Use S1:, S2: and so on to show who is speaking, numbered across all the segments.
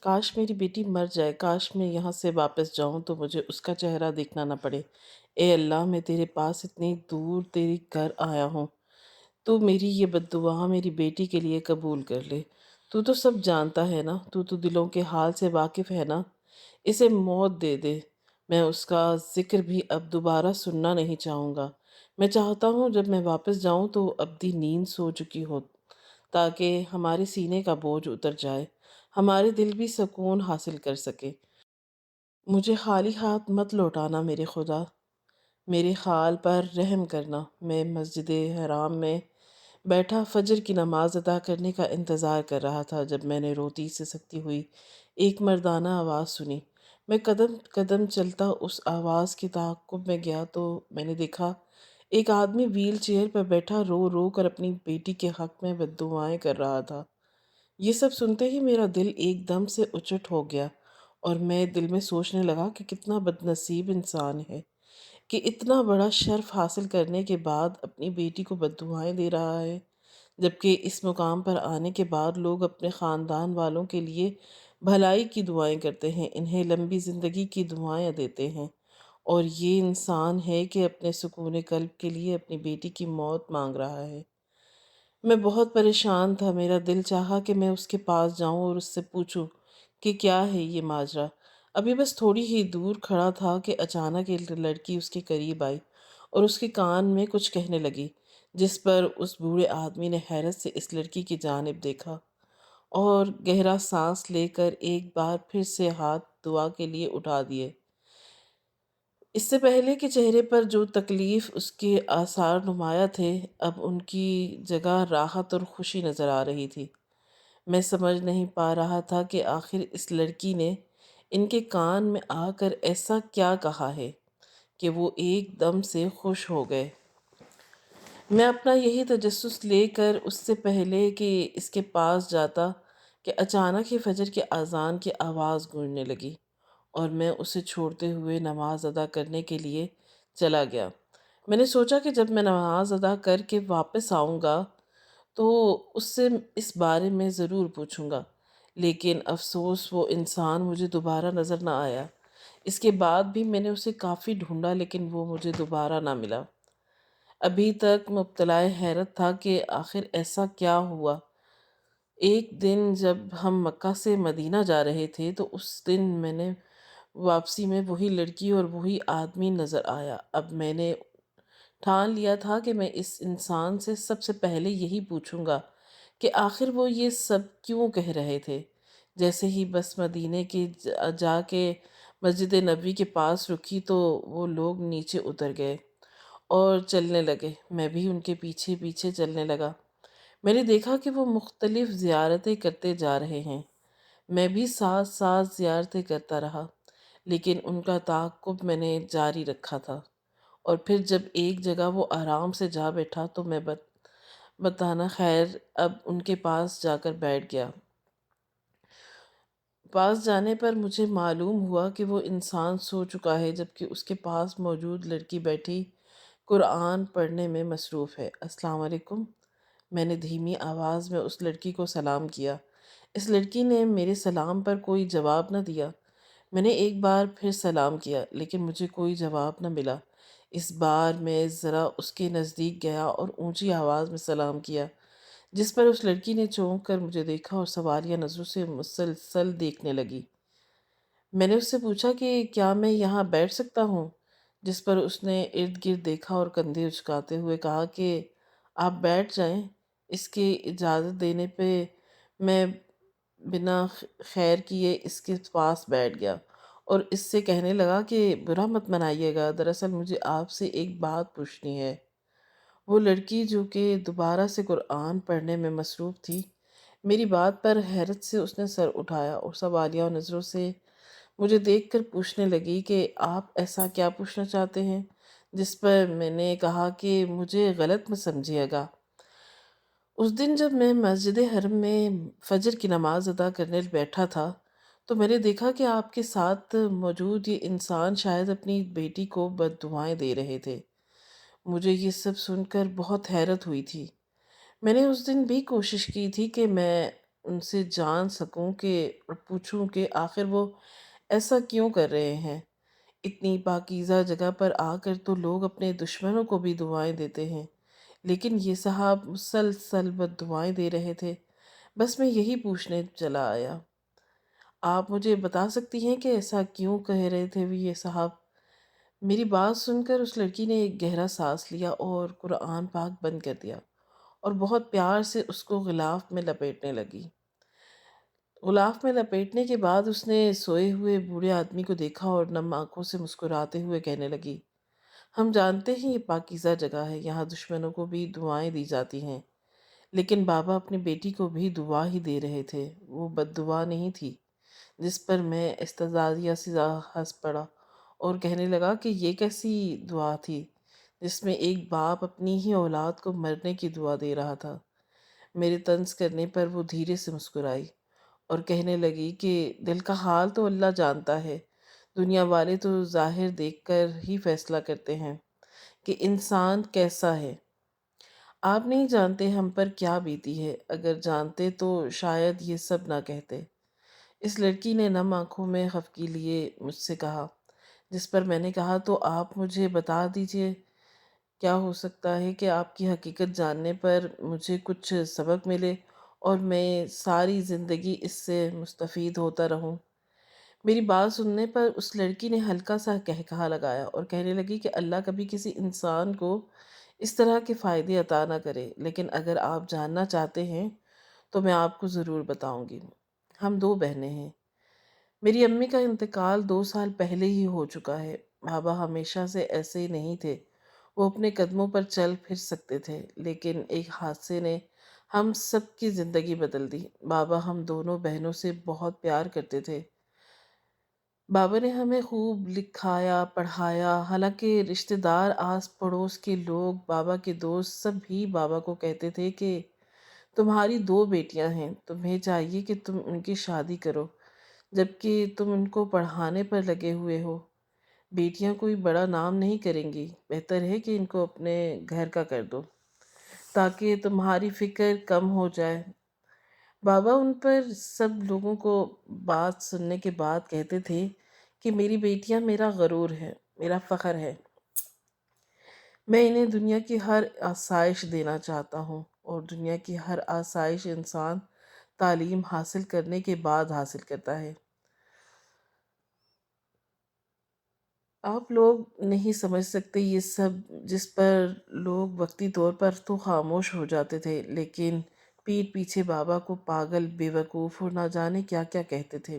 S1: کاش میری بیٹی مر جائے، کاش میں یہاں سے واپس جاؤں تو مجھے اس کا چہرہ دیکھنا نہ پڑے۔ اے اللہ، میں تیرے پاس اتنی دور تیری گھر آیا ہوں، تو میری یہ بد دعا میری بیٹی کے لیے قبول کر لے۔ تو سب جانتا ہے نا، تو دلوں کے حال سے واقف ہے نا۔ اسے موت دے دے، میں اس کا ذکر بھی اب دوبارہ سننا نہیں چاہوں گا۔ میں چاہتا ہوں جب میں واپس جاؤں تو ابدی نیند سو چکی ہو، تاکہ ہمارے سینے کا بوجھ اتر جائے، ہمارے دل بھی سکون حاصل کر سکے۔ مجھے خالی ہاتھ مت لوٹانا میرے خدا، میرے حال پر رحم کرنا۔ میں مسجد حرام میں بیٹھا فجر کی نماز ادا کرنے کا انتظار کر رہا تھا جب میں نے روتی سسکتی ہوئی ایک مردانہ آواز سنی۔ میں قدم قدم چلتا اس آواز کے تعاقب میں گیا تو میں نے دیکھا ایک آدمی ویل چیئر پر بیٹھا رو رو کر اپنی بیٹی کے حق میں بددعائیں کر رہا تھا۔ یہ سب سنتے ہی میرا دل ایک دم سے اچٹ ہو گیا، اور میں دل میں سوچنے لگا کہ کتنا بد نصیب انسان ہے کہ اتنا بڑا شرف حاصل کرنے کے بعد اپنی بیٹی کو بددعائیں دے رہا ہے، جبکہ اس مقام پر آنے کے بعد لوگ اپنے خاندان والوں کے لیے بھلائی کی دعائیں کرتے ہیں، انہیں لمبی زندگی کی دعائیں دیتے ہیں، اور یہ انسان ہے کہ اپنے سکون قلب کے لیے اپنی بیٹی کی موت مانگ رہا ہے۔ میں بہت پریشان تھا، میرا دل چاہا کہ میں اس کے پاس جاؤں اور اس سے پوچھوں کہ کیا ہے یہ ماجرا۔ ابھی بس تھوڑی ہی دور کھڑا تھا کہ اچانک ایک لڑکی اس کے قریب آئی اور اس کے کان میں کچھ کہنے لگی، جس پر اس بوڑھے آدمی نے حیرت سے اس لڑکی کی جانب دیکھا اور گہرا سانس لے کر ایک بار پھر سے ہاتھ دعا کے لیے اٹھا دیے۔ اس سے پہلے کہ چہرے پر جو تکلیف اس کے آثار نمایاں تھے، اب ان کی جگہ راحت اور خوشی نظر آ رہی تھی۔ میں سمجھ نہیں پا رہا تھا کہ آخر اس لڑکی نے ان کے کان میں آ کر ایسا کیا کہا ہے کہ وہ ایک دم سے خوش ہو گئے۔ میں اپنا یہی تجسس لے کر اس سے پہلے کہ اس کے پاس جاتا کہ اچانک ہی فجر کی اذان کی آواز گونجنے لگی، اور میں اسے چھوڑتے ہوئے نماز ادا کرنے کے لیے چلا گیا۔ میں نے سوچا کہ جب میں نماز ادا کر کے واپس آؤں گا تو اس سے اس بارے میں ضرور پوچھوں گا، لیکن افسوس وہ انسان مجھے دوبارہ نظر نہ آیا۔ اس کے بعد بھی میں نے اسے کافی ڈھونڈا لیکن وہ مجھے دوبارہ نہ ملا۔ ابھی تک مبتلا حیرت تھا کہ آخر ایسا کیا ہوا۔ ایک دن جب ہم مکہ سے مدینہ جا رہے تھے تو اس دن میں نے واپسی میں وہی لڑکی اور وہی آدمی نظر آیا۔ اب میں نے ٹھان لیا تھا کہ میں اس انسان سے سب سے پہلے یہی پوچھوں گا کہ آخر وہ یہ سب کیوں کہہ رہے تھے۔ جیسے ہی بس مدینے کے جا کے مسجد نبوی کے پاس رکی تو وہ لوگ نیچے اتر گئے اور چلنے لگے، میں بھی ان کے پیچھے پیچھے چلنے لگا۔ میں نے دیکھا کہ وہ مختلف زیارتیں کرتے جا رہے ہیں، میں بھی ساتھ ساتھ زیارتیں کرتا رہا، لیکن ان کا تعاقب میں نے جاری رکھا تھا۔ اور پھر جب ایک جگہ وہ آرام سے جا بیٹھا تو میں بتانا خیر اب ان کے پاس جا کر بیٹھ گیا۔ پاس جانے پر مجھے معلوم ہوا کہ وہ انسان سو چکا ہے جبکہ اس کے پاس موجود لڑکی بیٹھی قرآن پڑھنے میں مصروف ہے۔ السلام علیکم، میں نے دھیمی آواز میں اس لڑکی کو سلام کیا۔ اس لڑکی نے میرے سلام پر کوئی جواب نہ دیا۔ میں نے ایک بار پھر سلام کیا لیکن مجھے کوئی جواب نہ ملا۔ اس بار میں ذرا اس کے نزدیک گیا اور اونچی آواز میں سلام کیا، جس پر اس لڑکی نے چونک کر مجھے دیکھا اور سوالیہ نظروں سے مسلسل دیکھنے لگی۔ میں نے اس سے پوچھا کہ کیا میں یہاں بیٹھ سکتا ہوں، جس پر اس نے ارد گرد دیکھا اور کندھے اچکاتے ہوئے کہا کہ آپ بیٹھ جائیں۔ اس کی اجازت دینے پہ میں بنا خیر کیے اس کے پاس بیٹھ گیا اور اس سے کہنے لگا کہ برا مت منائیے گا، دراصل مجھے آپ سے ایک بات پوچھنی ہے۔ وہ لڑکی جو کہ دوبارہ سے قرآن پڑھنے میں مصروف تھی، میری بات پر حیرت سے اس نے سر اٹھایا اور سوالیہ نظروں سے مجھے دیکھ کر پوچھنے لگی کہ آپ ایسا کیا پوچھنا چاہتے ہیں، جس پر میں نے کہا کہ مجھے غلط مت سمجھیے گا۔ اس دن جب میں مسجد حرم میں فجر کی نماز ادا کرنے بیٹھا تھا تو میں نے دیکھا کہ آپ کے ساتھ موجود یہ انسان شاید اپنی بیٹی کو بد دعائیں دے رہے تھے۔ مجھے یہ سب سن کر بہت حیرت ہوئی تھی۔ میں نے اس دن بھی کوشش کی تھی کہ میں ان سے جان سکوں کہ اور پوچھوں کہ آخر وہ ایسا کیوں کر رہے ہیں۔ اتنی پاکیزہ جگہ پر آ کر تو لوگ اپنے دشمنوں کو بھی دعائیں دیتے ہیں، لیکن یہ صاحب مسلسل بد دعائیں دے رہے تھے۔ بس میں یہی پوچھنے چلا آیا۔ آپ مجھے بتا سکتی ہیں کہ ایسا کیوں کہہ رہے تھے یہ صاحب؟ میری بات سن کر اس لڑکی نے ایک گہرا سانس لیا اور قرآن پاک بند کر دیا اور بہت پیار سے اس کو غلاف میں لپیٹنے لگی۔ غلاف میں لپیٹنے کے بعد اس نے سوئے ہوئے بوڑھے آدمی کو دیکھا اور نم آنکھوں سے مسکراتے ہوئے کہنے لگی، ہم جانتے ہیں یہ پاکیزہ جگہ ہے، یہاں دشمنوں کو بھی دعائیں دی جاتی ہیں، لیکن بابا اپنی بیٹی کو بھی دعا ہی دے رہے تھے، وہ بد دعا نہیں تھی۔ جس پر میں استزادیہ سے ہنس پڑا اور کہنے لگا کہ یہ کیسی دعا تھی جس میں ایک باپ اپنی ہی اولاد کو مرنے کی دعا دے رہا تھا۔ میرے طنز کرنے پر وہ دھیرے سے مسکرائی اور کہنے لگی کہ دل کا حال تو اللہ جانتا ہے، دنیا والے تو ظاہر دیکھ کر ہی فیصلہ کرتے ہیں کہ انسان کیسا ہے۔ آپ نہیں جانتے ہم پر کیا بیتی ہے، اگر جانتے تو شاید یہ سب نہ کہتے۔ اس لڑکی نے نم آنکھوں میں خفگی لیے مجھ سے کہا، جس پر میں نے کہا تو آپ مجھے بتا دیجئے، کیا ہو سکتا ہے کہ آپ کی حقیقت جاننے پر مجھے کچھ سبق ملے اور میں ساری زندگی اس سے مستفید ہوتا رہوں۔ میری بات سننے پر اس لڑکی نے ہلکا سا قہقہا لگایا اور کہنے لگی کہ اللہ کبھی کسی انسان کو اس طرح کے فائدے عطا نہ کرے، لیکن اگر آپ جاننا چاہتے ہیں تو میں آپ کو ضرور بتاؤں گی۔ ہم دو بہنیں ہیں۔ میری امی کا انتقال 2 سال پہلے ہی ہو چکا ہے۔ بابا ہمیشہ سے ایسے ہی نہیں تھے، وہ اپنے قدموں پر چل پھر سکتے تھے، لیکن ایک حادثے نے ہم سب کی زندگی بدل دی۔ بابا ہم دونوں بہنوں سے بہت پیار کرتے تھے۔ بابا نے ہمیں خوب لکھایا پڑھایا، حالانکہ رشتہ دار، آس پڑوس کے لوگ، بابا کے دوست سب بھی بابا کو کہتے تھے کہ تمہاری 2 بیٹیاں ہیں، تمہیں چاہیے کہ تم ان کی شادی کرو، جبکہ تم ان کو پڑھانے پر لگے ہوئے ہو۔ بیٹیاں کوئی بڑا نام نہیں کریں گی، بہتر ہے کہ ان کو اپنے گھر کا کر دو تاکہ تمہاری فکر کم ہو جائے۔ بابا ان پر سب لوگوں کو بات سننے کے بعد کہتے تھے کہ میری بیٹیاں میرا غرور ہے، میرا فخر ہے، میں انہیں دنیا کی ہر آسائش دینا چاہتا ہوں، اور دنیا کی ہر آسائش انسان تعلیم حاصل کرنے کے بعد حاصل کرتا ہے۔ آپ لوگ نہیں سمجھ سکتے یہ سب، جس پر لوگ وقتی طور پر تو خاموش ہو جاتے تھے، لیکن پیٹھ پیچھے بابا کو پاگل، بے وقوف اور نہ جانے کیا کیا کہتے تھے۔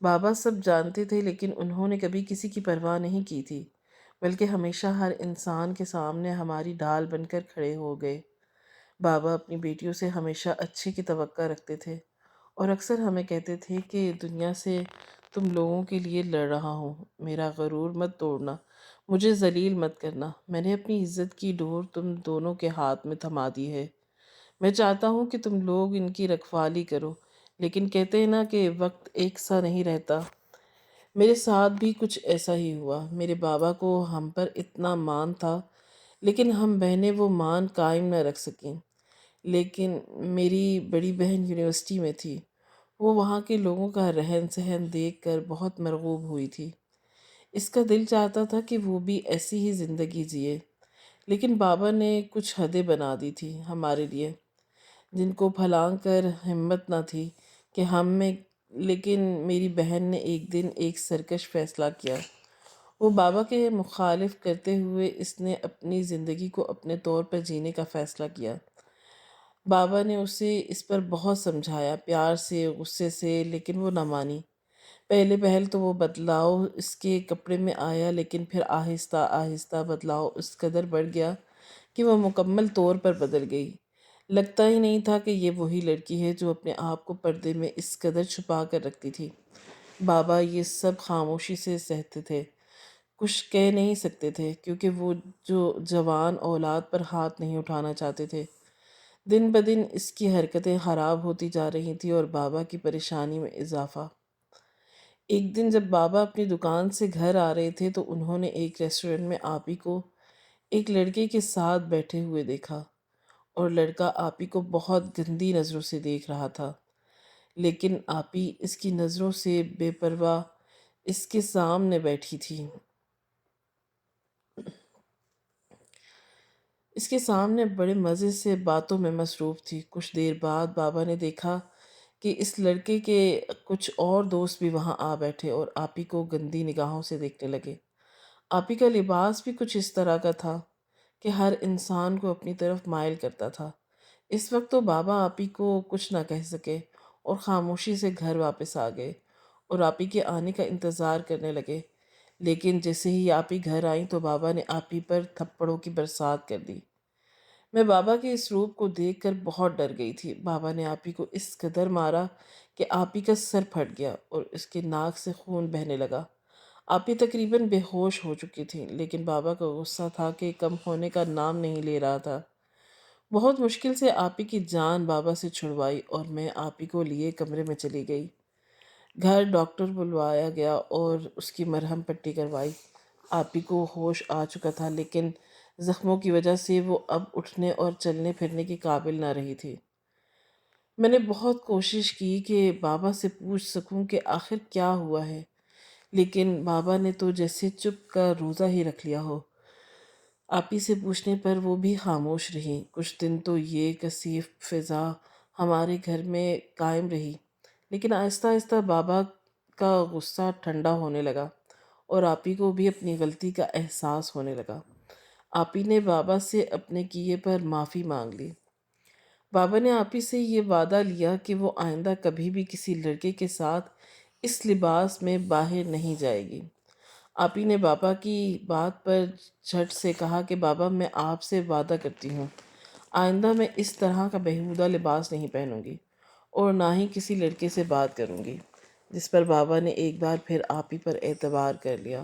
S1: بابا سب جانتے تھے، لیکن انہوں نے کبھی کسی کی پرواہ نہیں کی تھی، بلکہ ہمیشہ ہر انسان کے سامنے ہماری ڈھال بن کر کھڑے ہو گئے۔ بابا اپنی بیٹیوں سے ہمیشہ اچھے کی توقع رکھتے تھے اور اکثر ہمیں کہتے تھے کہ دنیا سے تم لوگوں کے لیے لڑ رہا ہوں، میرا غرور مت توڑنا، مجھے ذلیل مت کرنا، میں نے اپنی عزت کی ڈور تم دونوں کے ہاتھ میں تھما دی ہے، میں چاہتا ہوں کہ تم لوگ ان کی رکھوالی کرو، لیکن کہتے ہیں نا کہ وقت ایک سا نہیں رہتا۔ میرے ساتھ بھی کچھ ایسا ہی ہوا۔ میرے بابا کو ہم پر اتنا مان تھا، لیکن ہم بہنیں وہ مان قائم نہ رکھ سکیں۔ لیکن میری بڑی بہن یونیورسٹی میں تھی، وہ وہاں کے لوگوں کا رہن سہن دیکھ کر بہت مرغوب ہوئی تھی۔ اس کا دل چاہتا تھا کہ وہ بھی ایسی ہی زندگی جیے، لیکن بابا نے کچھ حدیں بنا دی تھی ہمارے لیے، جن کو پھلانگ کر ہمت نہ تھی کہ ہم میں۔ لیکن میری بہن نے ایک دن ایک سرکش فیصلہ کیا۔ وہ بابا کے مخالف کرتے ہوئے اس نے اپنی زندگی کو اپنے طور پر جینے کا فیصلہ کیا۔ بابا نے اسے اس پر بہت سمجھایا، پیار سے، غصے سے، لیکن وہ نہ مانی۔ پہلے پہل تو وہ بدلاؤ اس کے کپڑے میں آیا، لیکن پھر آہستہ آہستہ بدلاؤ اس قدر بڑھ گیا کہ وہ مکمل طور پر بدل گئی۔ لگتا ہی نہیں تھا کہ یہ وہی لڑکی ہے جو اپنے آپ کو پردے میں اس قدر چھپا کر رکھتی تھی۔ بابا یہ سب خاموشی سے سہتے تھے، کچھ کہہ نہیں سکتے تھے، کیونکہ وہ جو جوان اولاد پر ہاتھ نہیں اٹھانا چاہتے تھے۔ دن بدن اس کی حرکتیں خراب ہوتی جا رہی تھیں اور بابا کی پریشانی میں اضافہ۔ ایک دن جب بابا اپنی دکان سے گھر آ رہے تھے تو انہوں نے ایک ریسٹورنٹ میں آپی کو ایک لڑکے کے ساتھ بیٹھے ہوئے دیکھا، اور لڑکا آپی کو بہت گندی نظروں سے دیکھ رہا تھا۔ لیکن آپی اس کی نظروں سے بے پرواہ اس کے سامنے بیٹھی تھی، اس کے سامنے بڑے مزے سے باتوں میں مصروف تھی۔ کچھ دیر بعد بابا نے دیکھا کہ اس لڑکے کے کچھ اور دوست بھی وہاں آ بیٹھے اور آپی کو گندی نگاہوں سے دیکھنے لگے۔ آپی کا لباس بھی کچھ اس طرح کا تھا کہ ہر انسان کو اپنی طرف مائل کرتا تھا۔ اس وقت تو بابا آپی کو کچھ نہ کہہ سکے اور خاموشی سے گھر واپس آ گئے اور آپی کے آنے کا انتظار کرنے لگے۔ لیکن جیسے ہی آپی گھر آئیں تو بابا نے آپی پر تھپڑوں کی برسات کر دی۔ میں بابا کے اس روپ کو دیکھ کر بہت ڈر گئی تھی۔ بابا نے آپی کو اس قدر مارا کہ آپی کا سر پھٹ گیا اور اس کے ناک سے خون بہنے لگا۔ آپی تقریباً بے ہوش ہو چکی تھی، لیکن بابا کا غصہ تھا کہ کم ہونے کا نام نہیں لے رہا تھا۔ بہت مشکل سے آپی کی جان بابا سے چھڑوائی اور میں آپی کو لیے کمرے میں چلی گئی۔ گھر ڈاکٹر بلوایا گیا اور اس کی مرہم پٹی کروائی۔ آپی کو ہوش آ چکا تھا، لیکن زخموں کی وجہ سے وہ اب اٹھنے اور چلنے پھرنے کے قابل نہ رہی تھی۔ میں نے بہت کوشش کی کہ بابا سے پوچھ سکوں کہ آخر کیا ہوا ہے، لیکن بابا نے تو جیسے چپ کا روزہ ہی رکھ لیا ہو۔ آپی سے پوچھنے پر وہ بھی خاموش رہی۔ کچھ دن تو یہ کثیف فضا ہمارے گھر میں قائم رہی، لیکن آہستہ آہستہ بابا کا غصہ ٹھنڈا ہونے لگا اور آپی کو بھی اپنی غلطی کا احساس ہونے لگا۔ آپی نے بابا سے اپنے کیے پر معافی مانگ لی۔ بابا نے آپی سے یہ وعدہ لیا کہ وہ آئندہ کبھی بھی کسی لڑکے کے ساتھ اس لباس میں باہر نہیں جائے گی۔ آپی نے بابا کی بات پر جھٹ سے کہا کہ بابا میں آپ سے وعدہ کرتی ہوں، آئندہ میں اس طرح کا بیہودہ لباس نہیں پہنوں گی اور نہ ہی کسی لڑکے سے بات کروں گی، جس پر بابا نے ایک بار پھر آپی پر اعتبار کر لیا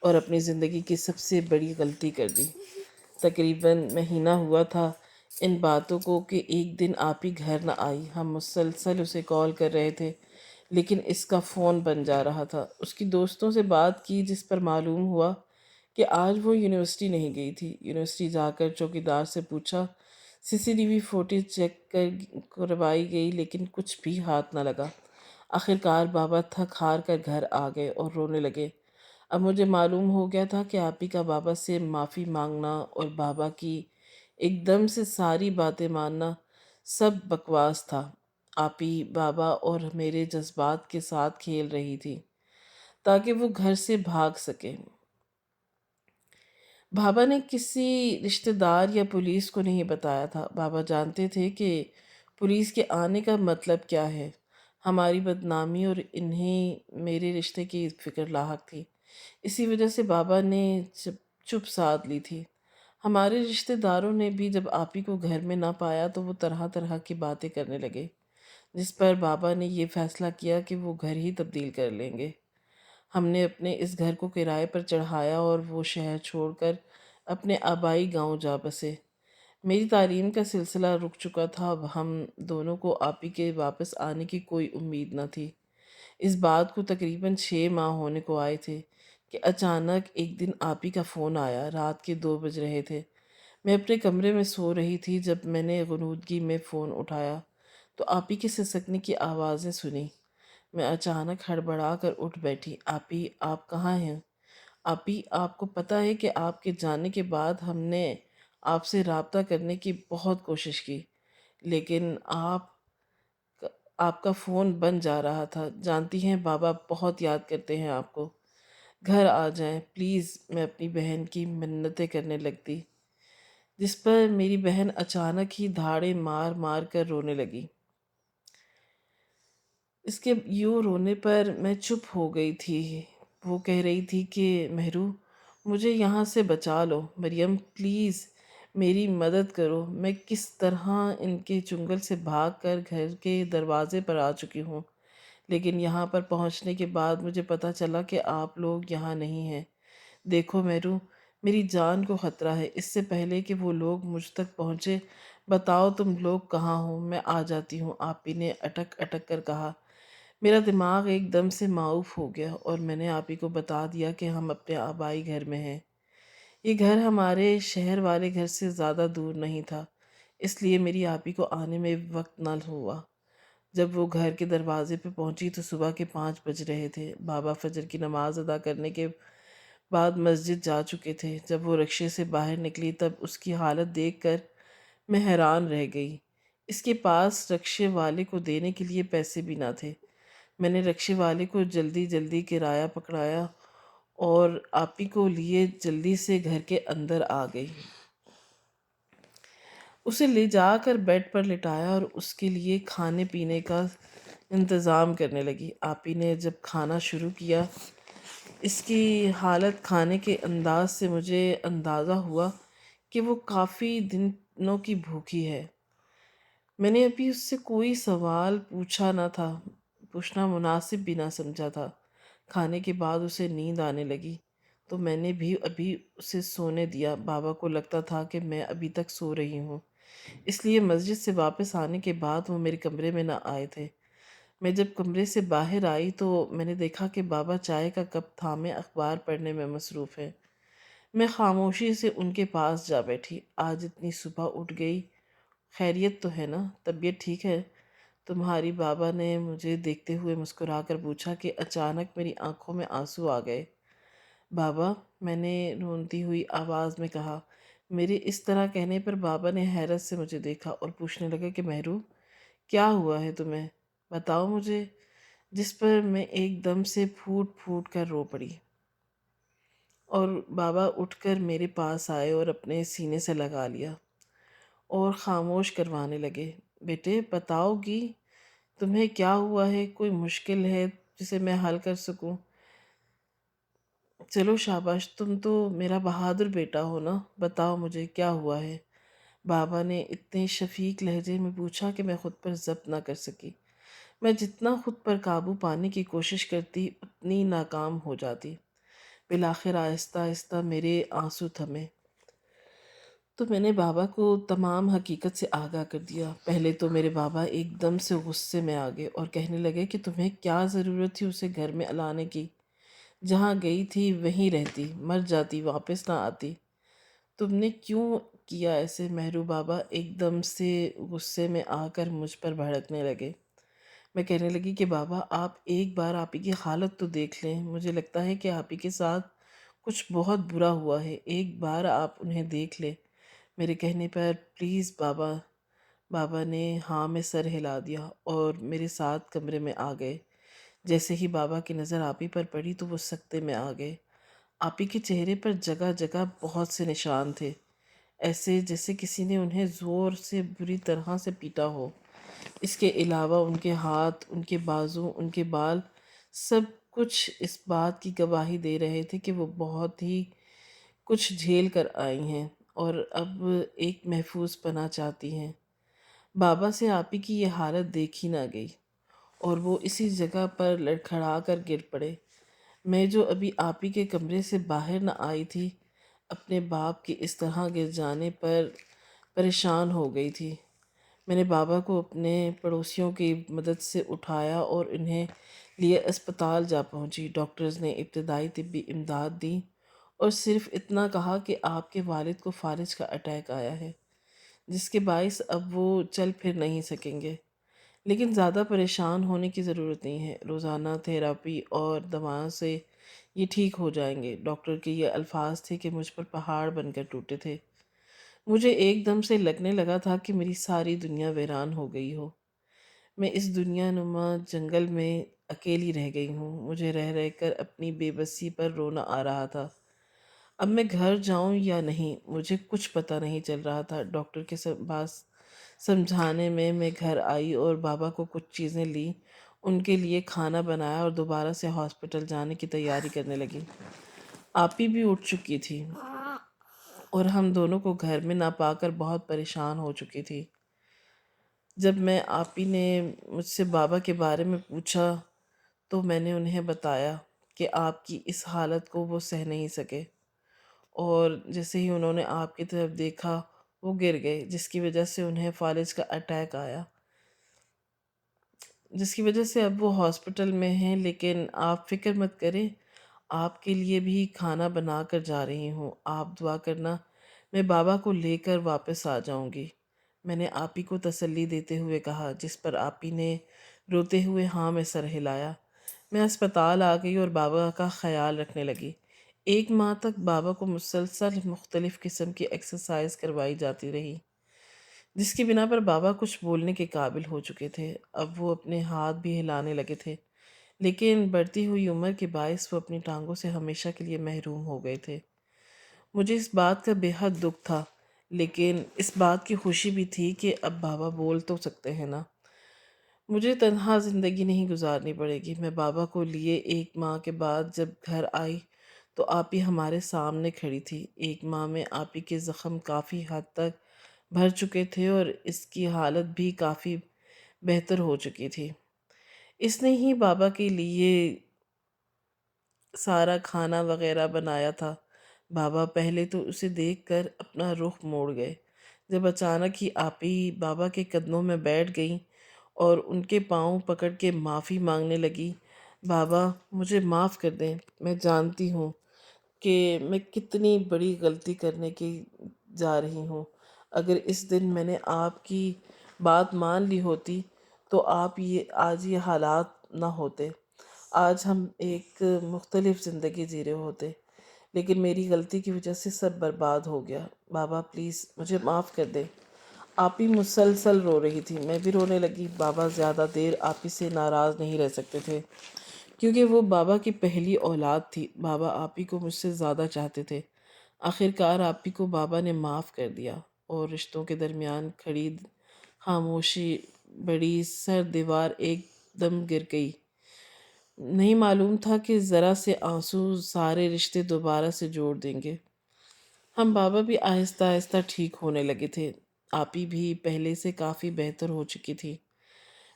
S1: اور اپنی زندگی کی سب سے بڑی غلطی کر دی۔ تقریباً مہینہ ہوا تھا ان باتوں کو کہ ایک دن آپی گھر نہ آئی۔ ہم مسلسل اسے کال کر رہے تھے، لیکن اس کا فون بن جا رہا تھا۔ اس کی دوستوں سے بات کی، جس پر معلوم ہوا کہ آج وہ یونیورسٹی نہیں گئی تھی۔ یونیورسٹی جا کر چوکیدار سے پوچھا، C C T V footage check کروائی گئی، لیکن کچھ بھی ہاتھ نہ لگا۔ آخرکار بابا تھک ہار کر گھر آ گئے اور رونے لگے۔ اب مجھے معلوم ہو گیا تھا کہ آپی کا بابا سے معافی مانگنا اور بابا کی ایک دم سے ساری باتیں ماننا سب بکواس تھا۔ آپی بابا اور میرے جذبات کے ساتھ کھیل رہی تھی تاکہ وہ گھر سے بھاگ سکے۔ بابا نے کسی رشتہ دار یا پولیس کو نہیں بتایا تھا۔ بابا جانتے تھے کہ پولیس کے آنے کا مطلب کیا ہے۔ ہماری بدنامی اور انہیں میرے رشتے کی فکر لاحق تھی۔ اسی وجہ سے بابا نے چپ سادھ لی تھی۔ ہمارے رشتہ داروں نے بھی جب آپی کو گھر میں نہ پایا تو وہ طرح طرح کی باتیں کرنے لگے، جس پر بابا نے یہ فیصلہ کیا کہ وہ گھر ہی تبدیل کر لیں گے۔ ہم نے اپنے اس گھر کو کرائے پر چڑھایا اور وہ شہر چھوڑ کر اپنے آبائی گاؤں جا بسے۔ میری تعلیم کا سلسلہ رک چکا تھا۔ اب ہم دونوں کو آپی کے واپس آنے کی کوئی امید نہ تھی۔ اس بات کو تقریباً 6 ماہ ہونے کو آئے تھے کہ اچانک ایک دن آپی کا فون آیا۔ رات کے 2 بج رہے تھے۔ میں اپنے کمرے میں سو رہی تھی جب میں نے غنودگی میں فون اٹھایا تو آپی کے سسکنے کی آوازیں سنی۔ میں اچانک ہڑبڑا کر اٹھ بیٹھی۔ آپی، آپ کہاں ہیں؟ آپی، آپ کو پتہ ہے کہ آپ کے جانے کے بعد ہم نے آپ سے رابطہ کرنے کی بہت کوشش کی، لیکن آپ کا فون بند جا رہا تھا۔ جانتی ہیں بابا بہت یاد کرتے ہیں آپ کو۔ گھر آ جائیں پلیز۔ میں اپنی بہن کی منتیں کرنے لگتی، جس پر میری بہن اچانک ہی دھاڑے مار مار کر رونے لگی۔ اس کے یوں رونے پر میں چپ ہو گئی تھی۔ وہ کہہ رہی تھی کہ مہرو، مجھے یہاں سے بچا لو، مریم پلیز میری مدد کرو۔ میں کس طرح ان کے چنگل سے بھاگ کر گھر کے دروازے پر آ چکی ہوں، لیکن یہاں پر پہنچنے کے بعد مجھے پتہ چلا کہ آپ لوگ یہاں نہیں ہیں۔ دیکھو مہرو، میری جان کو خطرہ ہے۔ اس سے پہلے کہ وہ لوگ مجھ تک پہنچے، بتاؤ تم لوگ کہاں ہو، میں آ جاتی ہوں۔ آپی نے اٹک اٹک کر کہا۔ میرا دماغ ایک دم سے معاف ہو گیا اور میں نے آپی کو بتا دیا کہ ہم اپنے آبائی گھر میں ہیں۔ یہ گھر ہمارے شہر والے گھر سے زیادہ دور نہیں تھا، اس لیے میری آپی کو آنے میں وقت نہ ہوا۔ جب وہ گھر کے دروازے پہ پہنچی تو صبح کے 5 بج رہے تھے۔ بابا فجر کی نماز ادا کرنے کے بعد مسجد جا چکے تھے۔ جب وہ رکشے سے باہر نکلی تب اس کی حالت دیکھ کر میں حیران رہ گئی۔ اس کے پاس رکشے والے کو دینے کے لیے پیسے بھی نہ تھے۔ میں نے رکشے والے کو جلدی جلدی کرایہ پکڑایا اور آپی کو لیے جلدی سے گھر کے اندر آ گئی۔ اسے لے جا کر بیڈ پر لٹایا اور اس کے لیے کھانے پینے کا انتظام کرنے لگی۔ آپی نے جب کھانا شروع کیا، اس کی حالت، کھانے کے انداز سے مجھے اندازہ ہوا کہ وہ کافی دنوں کی بھوکی ہے۔ میں نے ابھی اس سے کوئی سوال پوچھنا مناسب بھی نہ سمجھا تھا۔ کھانے کے بعد اسے نیند آنے لگی تو میں نے بھی ابھی اسے سونے دیا۔ بابا کو لگتا تھا کہ میں ابھی تک سو رہی ہوں، اس لیے مسجد سے واپس آنے کے بعد وہ میرے کمرے میں نہ آئے تھے۔ میں جب کمرے سے باہر آئی تو میں نے دیکھا کہ بابا چائے کا کپ تھامے اخبار پڑھنے میں مصروف ہیں۔ میں خاموشی سے ان کے پاس جا بیٹھی۔ آج اتنی صبح اٹھ گئی، خیریت تو ہے نا؟ طبیعت ٹھیک ہے تمہاری؟ بابا نے مجھے دیکھتے ہوئے مسکرا کر پوچھا کہ اچانک میری آنکھوں میں آنسو آ گئے۔ بابا، میں نے رونتی ہوئی آواز میں کہا۔ میرے اس طرح کہنے پر بابا نے حیرت سے مجھے دیکھا اور پوچھنے لگا کہ مہرو، کیا ہوا ہے تمہیں؟ بتاؤ مجھے۔ جس پر میں ایک دم سے پھوٹ پھوٹ کر رو پڑی اور بابا اٹھ کر میرے پاس آئے اور اپنے سینے سے لگا لیا اور خاموش کروانے لگے۔ بیٹے، بتاؤ گی تمہیں کیا ہوا ہے؟ کوئی مشکل ہے جسے میں حل کر سکوں؟ چلو شاباش، تم تو میرا بہادر بیٹا ہو نا، بتاؤ مجھے کیا ہوا ہے؟ بابا نے اتنے شفیق لہجے میں پوچھا کہ میں خود پر ضبط نہ کر سکی۔ میں جتنا خود پر قابو پانے کی کوشش کرتی اتنی ناکام ہو جاتی۔ بالآخر آہستہ آہستہ میرے آنسو تھمے تو میں نے بابا کو تمام حقیقت سے آگاہ کر دیا۔ پہلے تو میرے بابا ایک دم سے غصے میں آ گئے اور کہنے لگے کہ تمہیں کیا ضرورت تھی اسے گھر میں لانے کی؟ جہاں گئی تھی وہیں رہتی، مر جاتی، واپس نہ آتی۔ تم نے کیوں کیا ایسے؟ مہرو بابا ایک دم سے غصے میں آ کر مجھ پر بھڑکنے لگے۔ میں کہنے لگی کہ بابا، آپ ایک بار آپی کی حالت تو دیکھ لیں۔ مجھے لگتا ہے کہ آپی کے ساتھ کچھ بہت برا ہوا ہے، ایک بار آپ انہیں دیکھ لیں۔ میرے کہنے پر پلیز بابا۔ بابا نے ہاں میں سر ہلا دیا اور میرے ساتھ کمرے میں آ گئے۔ جیسے ہی بابا کی نظر آپی پر پڑی تو وہ سکتے میں آ گئے۔ آپی کے چہرے پر جگہ جگہ بہت سے نشان تھے، ایسے جیسے کسی نے انہیں زور سے بری طرح سے پیٹا ہو۔ اس کے علاوہ ان کے ہاتھ، ان کے بازو، ان کے بال، سب کچھ اس بات کی گواہی دے رہے تھے کہ وہ بہت ہی کچھ جھیل کر آئی ہیں اور اب ایک محفوظ پناہ چاہتی ہیں۔ بابا سے آپی کی یہ حالت دیکھی نہ گئی اور وہ اسی جگہ پر لڑکھڑا کر گر پڑے۔ میں جو ابھی آپی کے کمرے سے باہر نہ آئی تھی، اپنے باپ کے اس طرح گر جانے پر پریشان ہو گئی تھی۔ میں نے بابا کو اپنے پڑوسیوں کی مدد سے اٹھایا اور انہیں لیے اسپتال جا پہنچی۔ ڈاکٹرز نے ابتدائی طبی امداد دی اور صرف اتنا کہا کہ آپ کے والد کو فالج کا اٹیک آیا ہے، جس کے باعث اب وہ چل پھر نہیں سکیں گے۔ لیکن زیادہ پریشان ہونے کی ضرورت نہیں ہے، روزانہ تھراپی اور دواؤں سے یہ ٹھیک ہو جائیں گے۔ ڈاکٹر کے یہ الفاظ تھے کہ مجھ پر پہاڑ بن کر ٹوٹے تھے۔ مجھے ایک دم سے لگنے لگا تھا کہ میری ساری دنیا ویران ہو گئی ہو۔ میں اس دنیا نما جنگل میں اکیلی رہ گئی ہوں۔ مجھے رہ رہ کر اپنی بے بسی پر رونا آ رہا تھا۔ اب میں گھر جاؤں یا نہیں مجھے کچھ پتہ نہیں چل رہا تھا۔ ڈاکٹر کے پاس سمجھانے میں گھر آئی اور بابا کو کچھ چیزیں لی، ان کے لیے کھانا بنایا اور دوبارہ سے ہاسپٹل جانے کی تیاری کرنے لگی۔ آپی بھی اٹھ چکی تھی اور ہم دونوں کو گھر میں نہ پا کر بہت پریشان ہو چکی تھی۔ جب میں آپی نے مجھ سے بابا کے بارے میں پوچھا تو میں نے انہیں بتایا کہ آپ کی اس حالت کو وہ سہ نہیں سکے، اور جیسے ہی انہوں نے آپ کی طرف دیکھا وہ گر گئے، جس کی وجہ سے انہیں فالج کا اٹیک آیا، جس کی وجہ سے اب وہ ہاسپٹل میں ہیں۔ لیکن آپ فکر مت کریں، آپ کے لیے بھی کھانا بنا کر جا رہی ہوں، آپ دعا کرنا میں بابا کو لے کر واپس آ جاؤں گی، میں نے آپی کو تسلی دیتے ہوئے کہا، جس پر آپی نے روتے ہوئے ہاں میں سر ہلایا۔ میں اسپتال آ گئی اور بابا کا خیال رکھنے لگی۔ 1 ماہ تک بابا کو مسلسل مختلف قسم کی ایکسرسائز کروائی جاتی رہی، جس کی بنا پر بابا کچھ بولنے کے قابل ہو چکے تھے۔ اب وہ اپنے ہاتھ بھی ہلانے لگے تھے، لیکن بڑھتی ہوئی عمر کے باعث وہ اپنی ٹانگوں سے ہمیشہ کے لیے محروم ہو گئے تھے۔ مجھے اس بات کا بے حد دکھ تھا، لیکن اس بات کی خوشی بھی تھی کہ اب بابا بول تو سکتے ہیں نا۔ مجھے تنہا زندگی نہیں گزارنی پڑے گی۔ میں بابا کو لیے 1 ماہ کے بعد جب گھر آئی تو آپی ہمارے سامنے کھڑی تھی۔ 1 ماہ میں آپی کے زخم کافی حد تک بھر چکے تھے اور اس کی حالت بھی کافی بہتر ہو چکی تھی۔ اس نے ہی بابا کے لیے سارا کھانا وغیرہ بنایا تھا۔ بابا پہلے تو اسے دیکھ کر اپنا رخ موڑ گئے، جب اچانک ہی آپی بابا کے قدموں میں بیٹھ گئیں اور ان کے پاؤں پکڑ کے معافی مانگنے لگی۔ بابا مجھے معاف کر دیں، میں جانتی ہوں کہ میں کتنی بڑی غلطی کرنے کی جا رہی ہوں۔ اگر اس دن میں نے آپ کی بات مان لی ہوتی تو آج یہ حالات نہ ہوتے، آج ہم ایک مختلف زندگی جی رہے ہوتے، لیکن میری غلطی کی وجہ سے سب برباد ہو گیا۔ بابا پلیز مجھے معاف کر دیں۔ آپی مسلسل رو رہی تھی، میں بھی رونے لگی۔ بابا زیادہ دیر آپی سے ناراض نہیں رہ سکتے تھے، کیونکہ وہ بابا کی پہلی اولاد تھی۔ بابا آپی کو مجھ سے زیادہ چاہتے تھے۔ آخرکار آپی کو بابا نے معاف کر دیا اور رشتوں کے درمیان کھڑی خاموشی بڑی سر دیوار ایک دم گر گئی۔ نہیں معلوم تھا کہ ذرا سے آنسو سارے رشتے دوبارہ سے جوڑ دیں گے۔ ہم بابا بھی آہستہ آہستہ ٹھیک ہونے لگے تھے۔ آپی بھی پہلے سے کافی بہتر ہو چکی تھی۔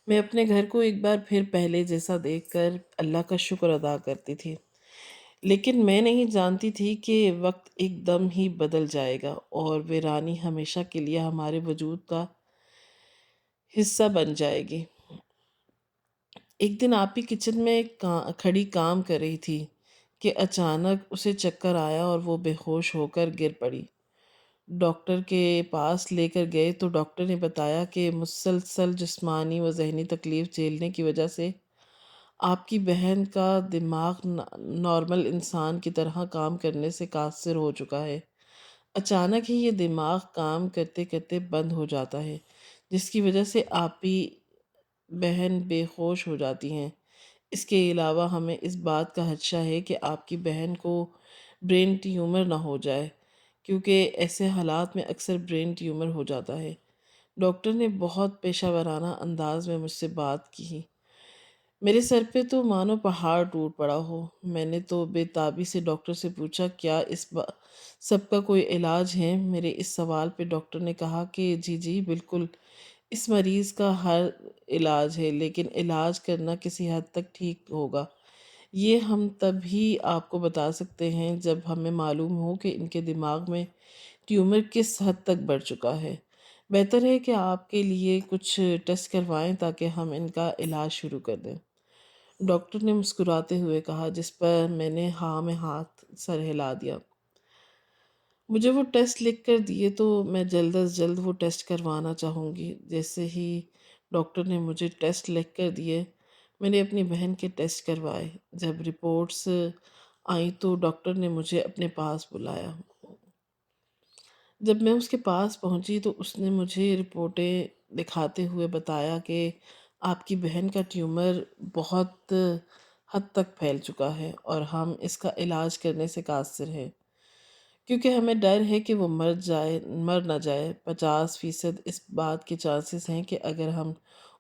S1: میں اپنے گھر کو ایک بار پھر پہلے جیسا دیکھ کر اللہ کا شکر ادا کرتی تھی، لیکن میں نہیں جانتی تھی کہ وقت ایک دم ہی بدل جائے گا اور ویرانی ہمیشہ کے لیے ہمارے وجود کا حصہ بن جائے گی۔ ایک دن آپی کچن میں کھڑی کام کر رہی تھی کہ اچانک اسے چکر آیا اور وہ بے ہوش ہو کر گر پڑی۔ ڈاکٹر کے پاس لے کر گئے تو ڈاکٹر نے بتایا کہ مسلسل جسمانی و ذہنی تکلیف جھیلنے کی وجہ سے آپ کی بہن کا دماغ نارمل انسان کی طرح کام کرنے سے قاصر ہو چکا ہے۔ اچانک ہی یہ دماغ کام کرتے کرتے بند ہو جاتا ہے، جس کی وجہ سے آپی بہن بے ہوش ہو جاتی ہیں۔ اس کے علاوہ ہمیں اس بات کا خدشہ ہے کہ آپ کی بہن کو برین ٹیومر نہ ہو جائے، کیونکہ ایسے حالات میں اکثر برین ٹیومر ہو جاتا ہے۔ ڈاکٹر نے بہت پیشہ ورانہ انداز میں مجھ سے بات کی۔ میرے سر پہ تو مانو پہاڑ ٹوٹ پڑا ہو۔ میں نے تو بے تابی سے ڈاکٹر سے پوچھا کیا اس سب کا کوئی علاج ہے؟ میرے اس سوال پہ ڈاکٹر نے کہا کہ جی بالکل، اس مریض کا ہر علاج ہے، لیکن علاج کرنا کسی حد تک ٹھیک ہوگا۔ یہ ہم تب ہی آپ کو بتا سکتے ہیں جب ہمیں معلوم ہو کہ ان کے دماغ میں ٹیومر کس حد تک بڑھ چکا ہے۔ بہتر ہے کہ آپ کے لیے کچھ ٹیسٹ کروائیں تاکہ ہم ان کا علاج شروع کر دیں، ڈاکٹر نے مسکراتے ہوئے کہا، جس پر میں نے ہاں میں ہاتھ سر ہلا دیا۔ مجھے وہ ٹیسٹ لکھ کر دیے تو میں جلد از جلد وہ ٹیسٹ کروانا چاہوں گی۔ جیسے ہی ڈاکٹر نے مجھے ٹیسٹ لکھ کر دیے، میں نے اپنی بہن کے ٹیسٹ کروائے۔ جب رپورٹس آئیں تو ڈاکٹر نے مجھے اپنے پاس بلایا۔ جب میں اس کے پاس پہنچی تو اس نے مجھے رپورٹیں دکھاتے ہوئے بتایا کہ آپ کی بہن کا ٹیومر بہت حد تک پھیل چکا ہے اور ہم اس کا علاج کرنے سے قاصر ہیں، کیونکہ ہمیں ڈر ہے کہ وہ مر نہ جائے۔ 50% اس بات کے چانسز ہیں کہ اگر ہم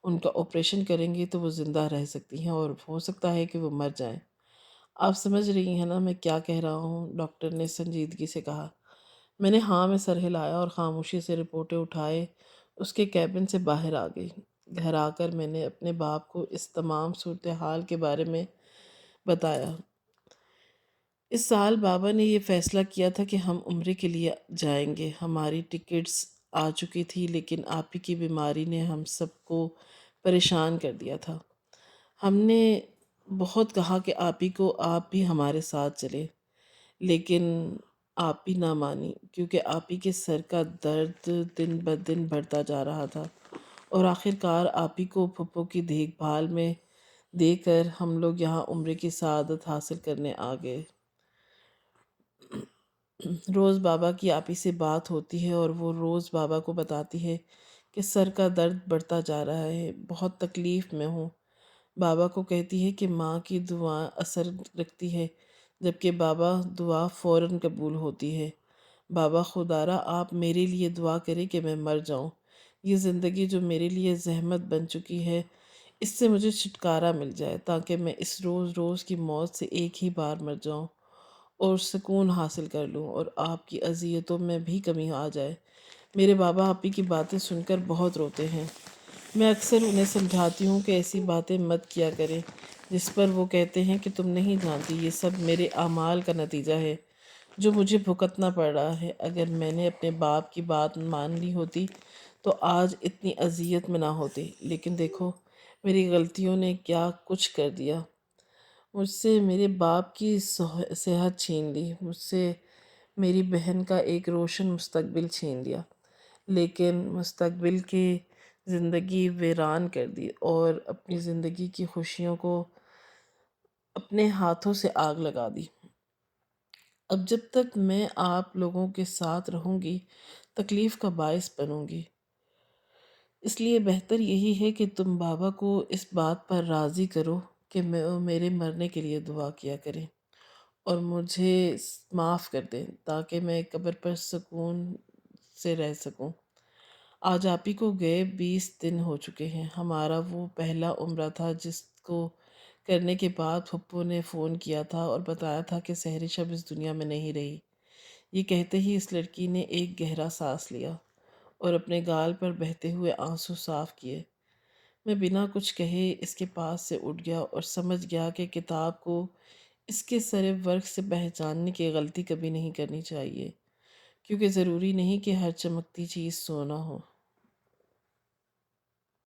S1: ان کا آپریشن کریں گے تو وہ زندہ رہ سکتی ہیں اور ہو سکتا ہے کہ وہ مر جائیں۔ آپ سمجھ رہی ہیں نا میں کیا کہہ رہا ہوں؟ ڈاکٹر نے سنجیدگی سے کہا۔ میں نے ہاں میں سر ہلایا اور خاموشی سے رپورٹیں اٹھائے اس کے کیبن سے باہر آ گئی۔ گھر آ کر میں نے اپنے باپ کو اس تمام صورتحال کے بارے میں بتایا۔ اس سال بابا نے یہ فیصلہ کیا تھا کہ ہم عمرے کے لیے جائیں گے۔ ہماری ٹکٹس آ چکی تھی، لیکن آپی کی بیماری نے ہم سب کو پریشان کر دیا تھا۔ ہم نے بہت کہا کہ آپ بھی ہمارے ساتھ چلے، لیکن آپی نہ مانی، کیونکہ آپی کے سر کا درد دن بدن بڑھتا جا رہا تھا اور آخر کار آپ ہی کو پھپھو کی دیکھ بھال میں دے کر ہم لوگ یہاں عمرے کی سعادت حاصل کرنے آ گئے۔ روز بابا کی آپ ہی سے بات ہوتی ہے اور وہ روز بابا کو بتاتی ہے کہ سر کا درد بڑھتا جا رہا ہے، بہت تکلیف میں ہوں۔ بابا کو کہتی ہے کہ ماں کی دعا اثر رکھتی ہے، جبکہ بابا دعا فوراً قبول ہوتی ہے۔ بابا خدا را آپ میرے لیے دعا کریں کہ میں مر جاؤں۔ یہ زندگی جو میرے لیے زحمت بن چکی ہے، اس سے مجھے چھٹکارا مل جائے، تاکہ میں اس روز روز کی موت سے ایک ہی بار مر جاؤں اور سکون حاصل کر لوں، اور آپ کی اذیتوں میں بھی کمی آ جائے۔ میرے بابا آپی کی باتیں سن کر بہت روتے ہیں۔ میں اکثر انہیں سمجھاتی ہوں کہ ایسی باتیں مت کیا کریں، جس پر وہ کہتے ہیں کہ تم نہیں جانتی، یہ سب میرے اعمال کا نتیجہ ہے جو مجھے بھگتنا پڑ رہا ہے۔ اگر میں نے اپنے باپ کی بات مان لی ہوتی تو آج اتنی اذیت میں نہ ہوتی، لیکن دیکھو میری غلطیوں نے کیا کچھ کر دیا۔ مجھ سے میرے باپ کی صحت چھین لی، مجھ سے میری بہن کا ایک روشن مستقبل چھین لیا، لیکن مستقبل کی زندگی ویران کر دی اور اپنی زندگی کی خوشیوں کو اپنے ہاتھوں سے آگ لگا دی۔ اب جب تک میں آپ لوگوں کے ساتھ رہوں گی تکلیف کا باعث بنوں گی، اس لیے بہتر یہی ہے کہ تم بابا کو اس بات پر راضی کرو کہ میرے مرنے کے لیے دعا کیا کریں اور مجھے معاف کر دیں، تاکہ میں قبر پر سکون سے رہ سکوں۔ آج آپ ہی کو گئے 20 دن ہو چکے ہیں۔ ہمارا وہ پہلا عمرہ تھا جس کو کرنے کے بعد پھپھو نے فون کیا تھا اور بتایا تھا کہ سحری شب اس دنیا میں نہیں رہی۔ یہ کہتے ہی اس لڑکی نے ایک گہرا سانس لیا اور اپنے گال پر بہتے ہوئے آنسو صاف کیے۔ میں بنا کچھ کہے اس کے پاس سے اٹھ گیا اور سمجھ گیا کہ کتاب کو اس کے سر ورق سے پہچاننے کی غلطی کبھی نہیں کرنی چاہیے، کیونکہ ضروری نہیں کہ ہر چمکتی چیز سونا ہو۔